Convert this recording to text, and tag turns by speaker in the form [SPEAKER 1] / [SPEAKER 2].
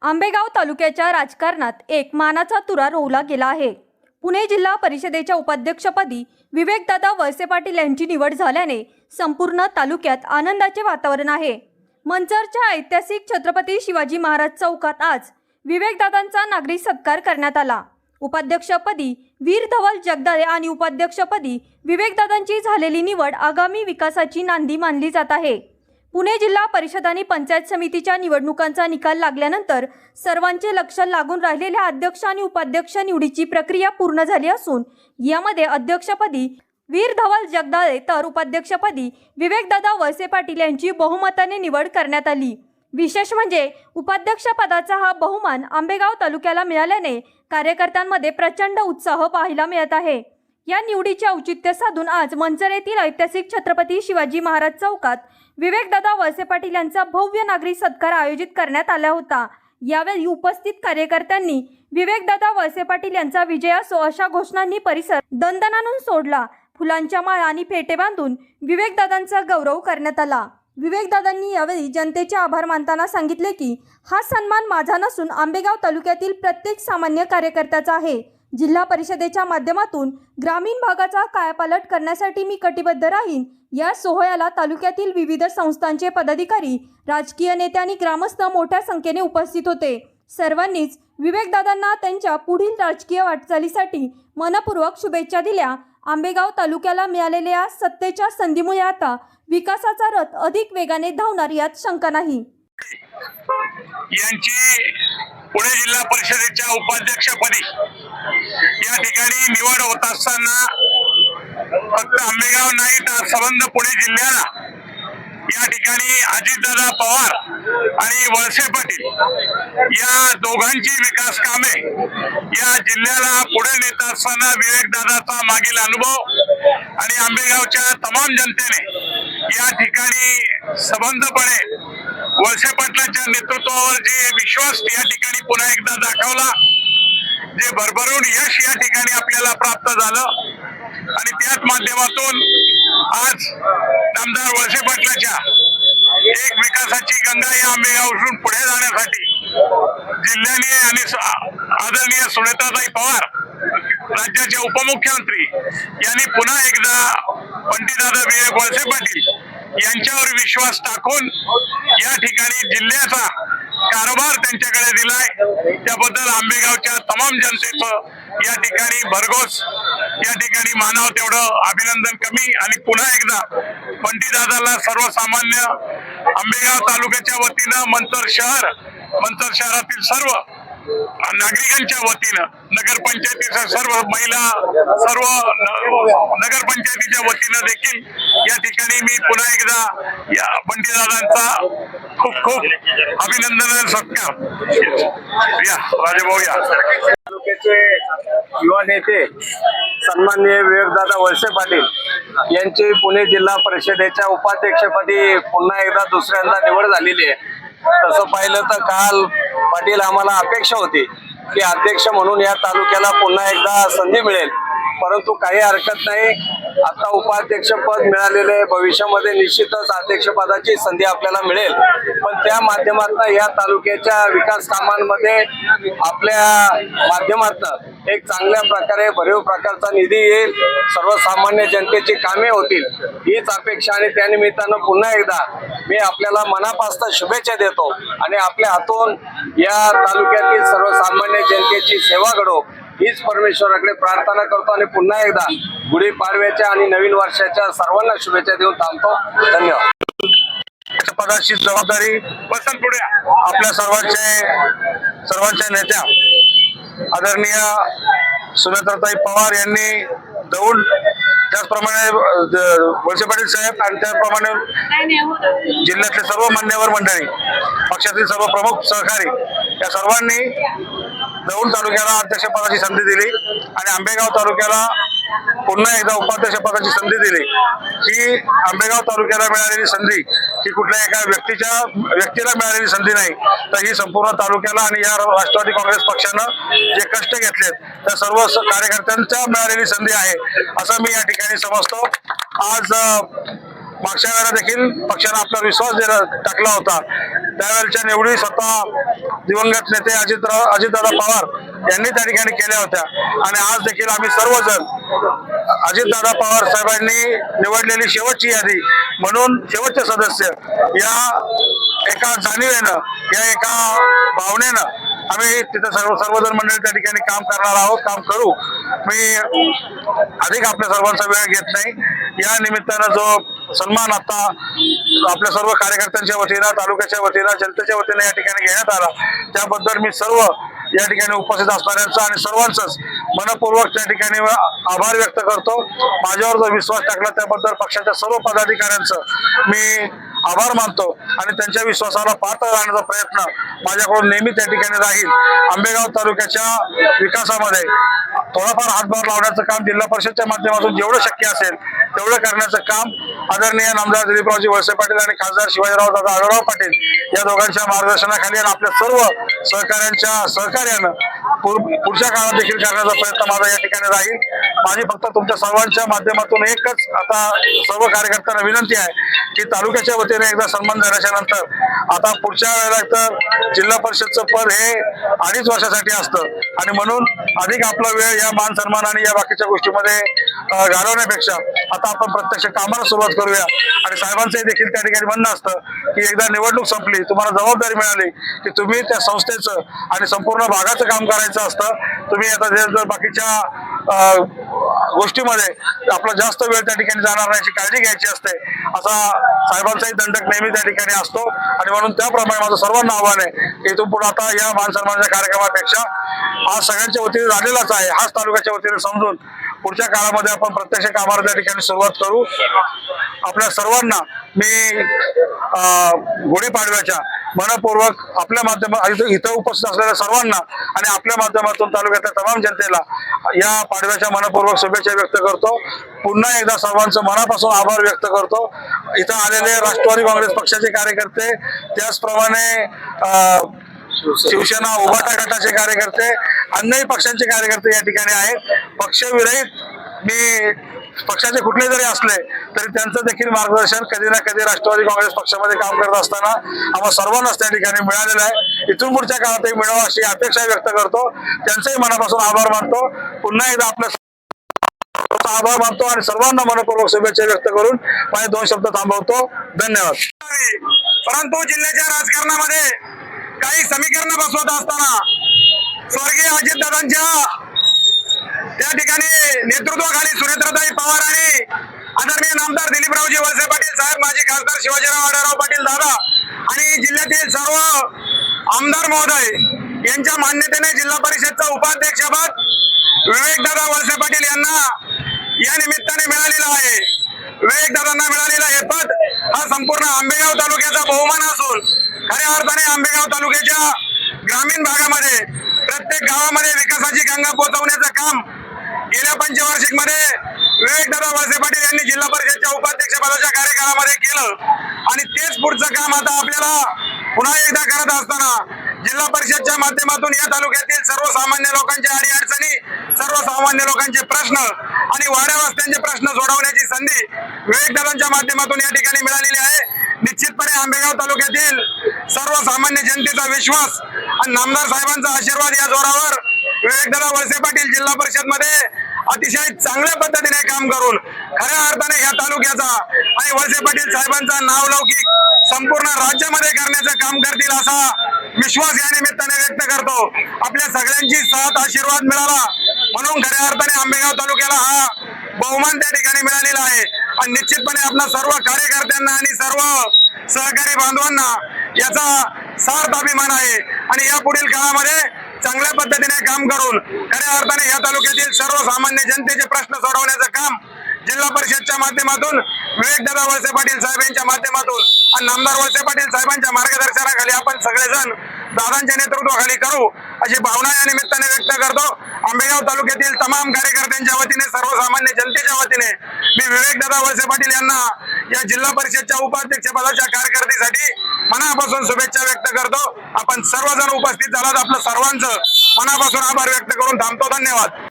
[SPEAKER 1] आंबेगाव तालुक्याच्या राजकारणात एक मानाचा तुरा रोवला गेला आहे। पुणे जिल्हा परिषदेच्या उपाध्यक्षपदी विवेकदादा वळसे पाटील यांची निवड झाल्याने संपूर्ण तालुक्यात आनंदाचे वातावरण आहे। मंचरच्या ऐतिहासिक छत्रपती शिवाजी महाराज चौकात आज विवेकदादांचा नागरी सत्कार करण्यात आला। उपाध्यक्षपदी वीर धवल जगदाळे आणि उपाध्यक्षपदी विवेकदादांची झालेली निवड आगामी विकासाची नांदी मानली जात आहे। पुणे जिल्हा परिषद आणि पंचायत समितीच्या निवडणुकांचा निकाल लागल्यानंतर सर्वांचे लक्ष लागून राहिलेल्या अध्यक्ष आणि उपाध्यक्ष निवडीची प्रक्रिया पूर्ण झाली असून यामध्ये अध्यक्षपदी वीर धवल जगदाळे तर उपाध्यक्षपदी विवेकदादा वळसे पाटील यांची बहुमताने निवड करण्यात आली। विशेष म्हणजे उपाध्यक्षपदाचा हा बहुमान आंबेगाव तालुक्याला मिळाल्याने कार्यकर्त्यांमध्ये प्रचंड उत्साह पाहायला मिळत आहे। या निवडीचे औचित्य साधून आज मंचर येथील ऐतिहासिक छत्रपती शिवाजी महाराज चौकात विवेकदादा वळसे पाटील यांचा भव्य नागरी सत्कार आयोजित करण्यात आला होता। यावेळी उपस्थित कार्यकर्त्यांनी विवेकदादा वळसे पाटील यांचा विजय असो अशा घोषणांनी परिसर दणदणाणून सोडला। फुलांच्या माळा आणि फेटे बांधून विवेकदादांचा गौरव करण्यात आला। विवेकदादांनी यावेळी जनतेचे आभार मानताना सांगितले की हा सन्मान माझा नसून आंबेगाव तालुक्यातील प्रत्येक सामान्य कार्यकर्त्याचा आहे। जिल्हा परिषदेच्या माध्यमातून ग्रामीण भागाचा कायापालट करण्यासाठी मी कटिबद्ध राहीन। या सोहळ्याला तालुक्यातील विविध संस्थांचे पदाधिकारी, राजकीय नेते आणि ग्रामस्थ मोठ्या संख्येने उपस्थित होते। सर्वांनीच विवेकदादांना त्यांच्या पुढील राजकीय वाटचालीसाठी मनपूर्वक शुभेच्छा दिल्या। आंबेगाव तालुक्याला मिळालेल्या सत्तेच्या संधीमुळे आता विकासाचा रथ अधिक वेगाने धावणार यात शंका नाही।
[SPEAKER 2] यांची पुणे जिल्हा परिषदेच्या उपाध्यक्षपदी या ठिकाणी निवड होत असताना फक्त आंबेगाव नाही तर संबंध पुणे जिल्ह्याला या ठिकाणी अजितदादा पवार आणि वळसे पाटील या दोघांची विकास कामे या जिल्ह्याला पुढे नेत असताना विवेकदादाचा मागील अनुभव आणि आंबेगावच्या तमाम जनतेने या ठिकाणी सबंधपणे वळसे पाटलांच्या नेतृत्वावर जे विश्वास या ठिकाणी पुन्हा एकदा दाखवला, जे भरभरून यश या ठिकाणी आपल्याला प्राप्त झालं आणि त्याच माध्यमातून आज आमदार वळसे पाटलाच्या एक विकासाची गंगा या आंबेगावहून पुढे जाण्यासाठी जिल्ह्याने आणि आदरणीय सुनेत्राताई पवार राज्याचे उपमुख्यमंत्री यांनी पुन्हा एकदा पंडितदादा विवेक वळसे पाटील यांच्यावर विश्वास टाकून या ठिकाणी जिल्ह्याचा कारभार त्यांच्याकडे दिलाय। त्याबद्दल आंबेगावच्या तमाम जनतेचं या ठिकाणी भरघोस या ठिकाणी मानावं तेवढं अभिनंदन कमी। आणि पुन्हा एकदा पंडितदादाला सर्वसामान्य आंबेगाव तालुक्याच्या वतीनं मंचर शहरातील सर्व नागरिकांच्या वतीनं नगरपंचायतीच्या सर्व महिला सर्व नगरपंचायतीच्या वतीनं देखील या ठिकाणी मी पुन्हा एकदा या पंडितदादांचा खूप खूप अभिनंदन सत्कार। या राजेभाऊ या
[SPEAKER 3] तालुक्याचे युवा नेते सन्माननीय विवेकदादा वळसे पाटील यांची पुणे जिल्हा परिषदेच्या उपाध्यक्षपदी पुन्हा एकदा दुसऱ्यांदा निवड झालेली आहे। तसं पाहिलं तर काल पाटील आम्हाला अपेक्षा होती की अध्यक्ष म्हणून या तालुक्याला पुन्हा एकदा संधी मिळेल, परंतु काही हरकत नाही, आता उपाध्यक्षपद मिळालेले भविष्यामध्ये निश्चितच अध्यक्षपदाची संधी आपल्याला मिळेल। पण त्या माध्यमातून या तालुक्याच्या विकास कामांमध्ये आपल्या माध्यमातून एक चांगल्या प्रकारे भरीव प्रकारचा निधी येईल, सर्वसामान्य जनतेची कामे होतील हीच अपेक्षा आणि त्यानिमित्तानं पुन्हा एकदा मी आपल्याला मनापासून शुभेच्छा देतो आणि आपल्या हातून या तालुक्यातील सर्वसामान्य जनतेची सेवा घडो हीच परमेश्वराकडे प्रार्थना करतो आणि पुन्हा एकदा गुढीपाडव्याच्या आणि नवीन वर्षाच्या सर्वांना शुभेच्छा देऊन थांबतो। धन्यवाद।
[SPEAKER 2] पदाची जबाबदारी पसंत पुढे आपल्या सर्वांच्या नेत्या आदरणीय सुनेत्राताई पवार यांनी देऊन त्याचप्रमाणे वळसे पाटील साहेब आणि त्याचप्रमाणे जिल्ह्यातले सर्व मान्यवर मंडळी, पक्षातील सर्व प्रमुख सहकारी या सर्वांनी दौंड तालुक्याला अध्यक्षपदाची संधी दिली आणि आंबेगाव तालुक्याला पुन्हा एकदा उपाध्यक्षपदाची संधी दिली। ही आंबेगाव तालुक्याला मिळालेली संधी ही कुठल्या एका व्यक्तीला मिळालेली संधी नाही, तर ही संपूर्ण तालुक्याला आणि या राष्ट्रवादी काँग्रेस पक्षानं जे कष्ट घेतलेत त्या सर्व कार्यकर्त्यांच्या मिळालेली संधी आहे असं मी या ठिकाणी समजतो। आज मागच्या वेळेला देखील पक्षाने आपला विश्वास टाकला होता. त्यावेळेच्या निवडी स्वतः दिवंगत नेते अजितदादा पवार यांनी त्या ठिकाणी केल्या होत्या आणि आज देखील आम्ही सर्वजण अजितदादा पवार साहेबांनी निवडलेली शेवटची यादी म्हणून शेवटचे सदस्य या एका जाणीवेनं, या एका भावनेनं आम्ही तिथे सर्वजण मंडळी त्या ठिकाणी काम करणार आहोत, काम करू. मी अधिक आपल्या सर्वांचा वेळ घेत नाही. या निमित्तानं जो सन्मान आता आपल्या सर्व कार्यकर्त्यांच्या वतीनं, तालुक्याच्या वतीनं, जनतेच्या वतीनं या ठिकाणी घेण्यात आला, त्याबद्दल मी सर्व या ठिकाणी उपस्थित असणाऱ्यांचा आणि सर्वांचंच मनपूर्वक त्या ठिकाणी आभार व्यक्त करतो. माझ्यावर जो विश्वास टाकला त्याबद्दल पक्षाच्या सर्व पदाधिकाऱ्यांचं मी आभार मानतो आणि त्यांच्या विश्वासाला पात्र राहण्याचा प्रयत्न माझ्याकडून नेहमी त्या ठिकाणी राहील. आंबेगाव तालुक्याच्या विकासामध्ये थोडाफार हातभार लावण्याचं काम जिल्हा परिषदच्या माध्यमातून जेवढं शक्य असेल तेवढं करण्याचं काम आदरणीय नामदार दिलीपरावजी वळसे पाटील आणि खासदार शिवाजीराव दादा आढळराव पाटील या दोघांच्या मार्गदर्शनाखाली आणि आपल्या सर्व सहकाऱ्यांच्या सहकार्यानं पुढच्या काळात देखील करण्याचा प्रयत्न माझा या ठिकाणी राहील. माझी फक्त तुमच्या सर्वांच्या माध्यमातून एकच आता सर्व कार्यकर्त्यांना विनंती आहे की तालुक्याच्या वतीने एकदा सन्मान झाल्याच्या नंतर आता पुढच्या वेळेला तर जिल्हा परिषदचं पद हे 2.5 वर्षासाठी असतं आणि म्हणून अधिक आपला वेळ या मान सन्मान आणि या बाकीच्या गोष्टीमध्ये घालवण्यापेक्षा आता आपण प्रत्यक्ष कामाला सुरुवात करूया. आणि साहेबांचंही देखील त्या ठिकाणी म्हणणं असतं की एकदा निवडणूक संपली, तुम्हाला जबाबदारी मिळाली की तुम्ही त्या संस्थेचं आणि संपूर्ण भागाचं काम करायचं असतं. तुम्ही आता जर बाकीच्या गोष्टीमध्ये आपला जास्त वेळ त्या ठिकाणी जाणार नाही याची काळजी घ्यायची असते, असा साहेबांचाही दंडक नेहमी त्या ठिकाणी असतो. आणि म्हणून त्याप्रमाणे माझं सर्वांना आव्हान आहे की इथून पुढे आता या मान सन्मानाच्या कार्यक्रमापेक्षा हा सगळ्यांच्या वतीने झालेलाच आहे, हाच तालुक्याच्या वतीने समजून पुढच्या काळामध्ये आपण प्रत्यक्ष कामाला त्या ठिकाणी सुरुवात करू. आपल्या सर्वांना मी गुढीपाडव्याच्या मनपूर्वक आपल्या माध्यमात इथं उपस्थित असलेल्या सर्वांना आणि आपल्या माध्यमातून तालुक्यातल्या तमाम जनतेला या पाडव्याच्या मनपूर्वक शुभेच्छा व्यक्त करतो. पुन्हा एकदा सर्वांचं मनापासून आभार व्यक्त करतो. इथं आलेले राष्ट्रवादी काँग्रेस पक्षाचे कार्यकर्ते, त्याचप्रमाणे शिवसेना उभाटा गटाचे कार्यकर्ते, अन्यही पक्षांचे कार्यकर्ते या ठिकाणी आहेत. पक्षविरहित मी पक्षाचे कुठले जरी असले तरी त्यांचं देखील मार्गदर्शन कधी ना कधी राष्ट्रवादी काँग्रेस पक्षामध्ये काम करत असताना आम्हा सर्वांनाच त्या ठिकाणी मिळालेलं आहे. इथून पुढच्या काळातही मिळावं अशी अपेक्षा व्यक्त करतो. त्यांचंही मनापासून आभार मानतो. पुन्हा एकदा आपल्या आभार मानतो आणि सर्वांना मनपूर्वक शुभेच्छा व्यक्त करून माझे 2 शब्द थांबवतो. धन्यवाद.
[SPEAKER 3] परंतु जिल्ह्याच्या राजकारणामध्ये काही समीकरण बसवत असताना स्वर्गीय अजितदादांच्या त्या ठिकाणी नेतृत्वाखाली सुनेत्रताई पवार आणि आदरणीय नामदार दिलीपरावजी वळसे पाटील साहेब, माजी खासदार शिवाजीराव आढळराव पाटील दादा आणि जिल्ह्यातील सर्व आमदार महोदय यांच्या मान्यतेने जिल्हा परिषदचं उपाध्यक्षपद विवेकदादा वळसे पाटील यांना या निमित्ताने मिळालेलं आहे. विवेकदादांना मिळालेलं हे पद हा संपूर्ण आंबेगाव तालुक्याचा बहुमान असून खऱ्या अर्थाने आंबेगाव तालुक्याच्या ग्रामीण भागामध्ये प्रत्येक गावामध्ये विकासाची गंगा पोहोचवण्याचं काम गेल्या पंचवार्षिक मध्ये विवेकदादा वळसे पाटील यांनी जिल्हा परिषदच्या उपाध्यक्ष पदाच्या कार्यकाळामध्ये केलं आणि तेच पुढचं काम आता आपल्याला पुन्हा एकदा करत असताना जिल्हा परिषदच्या माध्यमातून या तालुक्यातील सर्वसामान्य लोकांच्या अडीअडचणी, सर्वसामान्य लोकांचे प्रश्न आणि वाड्या वस्त्यांचे प्रश्न सोडवण्याची संधी विवेकदादांच्या माध्यमातून या ठिकाणी मिळालेली आहे. निश्चितपणे आंबेगाव तालुक्यातील सर्वसामान्य जनतेचा विश्वास आणि नामदार साहेबांचा आशीर्वाद या जोरावर विवेकदादा वळसे पाटील जिल्हा परिषद मध्ये अतिशय चांगल्या पद्धतीने काम करून खऱ्या अर्थाने या तालुक्याचा आणि वळसे पाटील साहेबांचा नावलौकिक संपूर्ण राज्यामध्ये करण्याचं काम करतील असा विश्वास या निमित्ताने व्यक्त करतो. आपल्या सगळ्यांची साथ आशीर्वाद मिळाला म्हणून खऱ्या अर्थाने आंबेगाव तालुक्याला हा बहुमान त्या ठिकाणी मिळालेला आहे. आणि निश्चितपणे आपल्या सर्व कार्यकर्त्यांना आणि सर्व सहकारी बांधवांना याचा सार्थ अभिमान आहे आणि या पुढील काळामध्ये चांगल्या पद्धतीने काम करून खऱ्या अर्थाने या तालुक्यातील सर्वसामान्य जनतेचे प्रश्न सोडवण्याचं काम जिल्हा परिषदच्या माध्यमातून विवेकदादा वळसे पाटील साहेब यांच्या माध्यमातून आणि नामदार वळसे पाटील साहेबांच्या मार्गदर्शनाखाली आपण सगळेजण दादांच्या नेतृत्वाखाली करू अशी भावना या निमित्ताने व्यक्त करतो. आंबेगाव तालुक्यातील तमाम कार्यकर्त्यांच्या वतीने, सर्वसामान्य जनतेच्या वतीने मी विवेकदादा वळसे पाटील यांना या जिल्हा परिषदच्या उपाध्यक्ष पदाच्या कारकिर्दीसाठी मनापासून शुभेच्छा व्यक्त करतो. आपण सर्वजण उपस्थित झालात, आपलं सर्वांचं मनापासून आभार व्यक्त करून थांबतो. धन्यवाद.